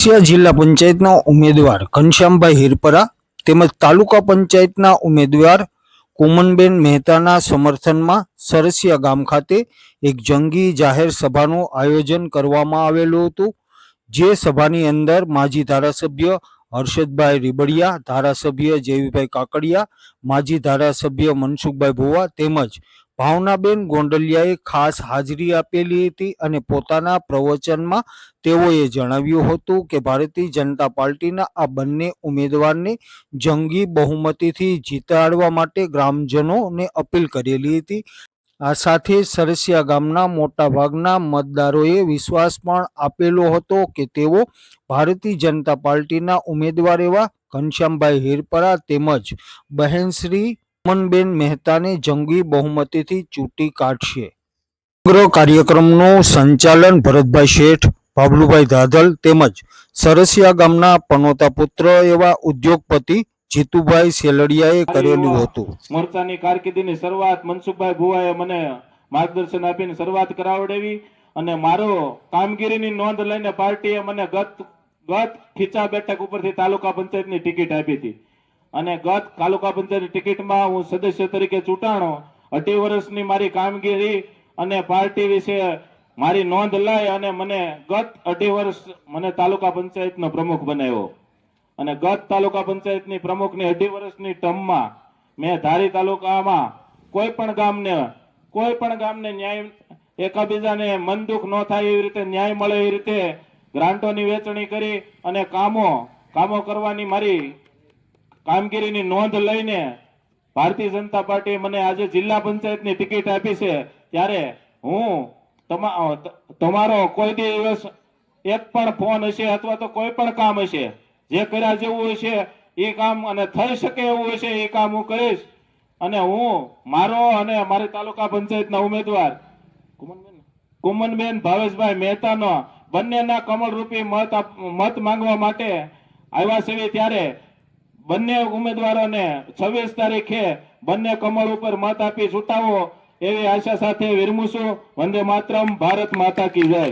કચ્છ જિલ્લા પંચાયતના ઉમેદવાર ઘનશ્યામભાઈ હિરપરા તેમજ તાલુકા પંચાયતના ઉમેદવાર કોમનબેન મહેતાના સમર્થનમાં સરસિયા ગામ ખાતે એક જંગી જાહેર સભાનું આયોજન કરવામાં આવેલું હતું। જે સભાની અંદર માજી ધારાસભ્ય હર્ષદભાઈ રીબડિયા, ધારાસભ્ય જેવીભાઈ કાકડિયા, માજી ધારાસભ્ય મનસુખભાઈ ભુવા તેમજ ભાવનાબેન ગોંડલિયાએ ખાસ હાજરી આપેલી હતી અને પોતાના પ્રવચનમાં તેઓએ જણાવ્યું હતું કે ભારતીય જનતા પાર્ટીના આ બંને ઉમેદવારને જંગી બહુમતીથી જીતાડવા માટે ગ્રામજનોને અપીલ કરેલી હતી। આ સાથે સરસિયા ગામના મોટાભાગના મતદારોએ વિશ્વાસ પણ આપેલો હતો કે તેઓ ભારતીય જનતા પાર્ટીના ઉમેદવાર એવા ઘનશ્યામભાઈ હિરપરા તેમજ બહેનશ્રી કોમનબેન મહેતાને જંગી બહુમતીથી ચૂંટી કાઢશે। સમગ્ર કાર્યક્રમનું સંચાલન ભરતભાઈ શેઠ, ભાભલુભાઈ ધાધલ તેમજ સરસિયા ગામના પનોતા પુત્ર એવા ઉદ્યોગપતિ જીતુભાઈ સેલડિયાએ કરેલું હતું। મોરચાની કારકિર્દીની શરૂઆત મનસુખભાઈ ભુવાએ મને માર્ગદર્શન આપીને શરૂઆત કરાવડાવી અને મારો કામગીરીની નોંધ લઈને પાર્ટીએ મને ગત ખીચા બેઠક ઉપરથી તાલુકા પંચાયતની ટિકિટ આપી હતી અને ગત તાલુકા પંચાયતની ટિકિટમાં હું સદસ્ય તરીકે ચૂંટાણો। 2.5 વર્ષની મારી કામગીરી અને પાર્ટી વિશે મારી નોંધ લઈ અને મને ગત 2.5 વર્ષ મને તાલુકા પંચાયતનો પ્રમુખ બનાવ્યો અને ગત તાલુકા પંચાયતની પ્રમુખની 2.5 વર્ષની ટર્મમાં મેં ધારી તાલુકામાં કોઈ પણ ગામને ન્યાય એકબીજાને મન દુઃખ ન થાય એવી રીતે ન્યાય મળે એવી રીતે ગ્રાન્ટોની વેચણી કરી અને કામો કરવાની મારી કામગીરીની નોંધ લઈને ભારતીય જનતા પાર્ટીએ મને આજે જિલ્લા પંચાયતની ટિકિટ આપી છે। ત્યારે હું તમારો કોઈ દિવસ એક પણ ફોન હશે અથવા તો કોઈ પણ કામ હશે જે કર્યા જેવું હશે એ કામ અને થઈ શકે એવું હશે એ કામ હું કરીશ અને હું મારો અને મારી તાલુકા પંચાયતના ઉમેદવાર કોમનબેન ભાવેશભાઈ મહેતાનો બંનેના કમળરૂપી મત માંગવા માટે આવ્યા છે। ત્યારે બંને ઉમેદવારોને 26 તારીખે બંને કમળ ઉપર મત આપી છૂટાવો એવી આશા સાથે વિરમું છું। વંદે માતરમ, ભારત માતા કી જય।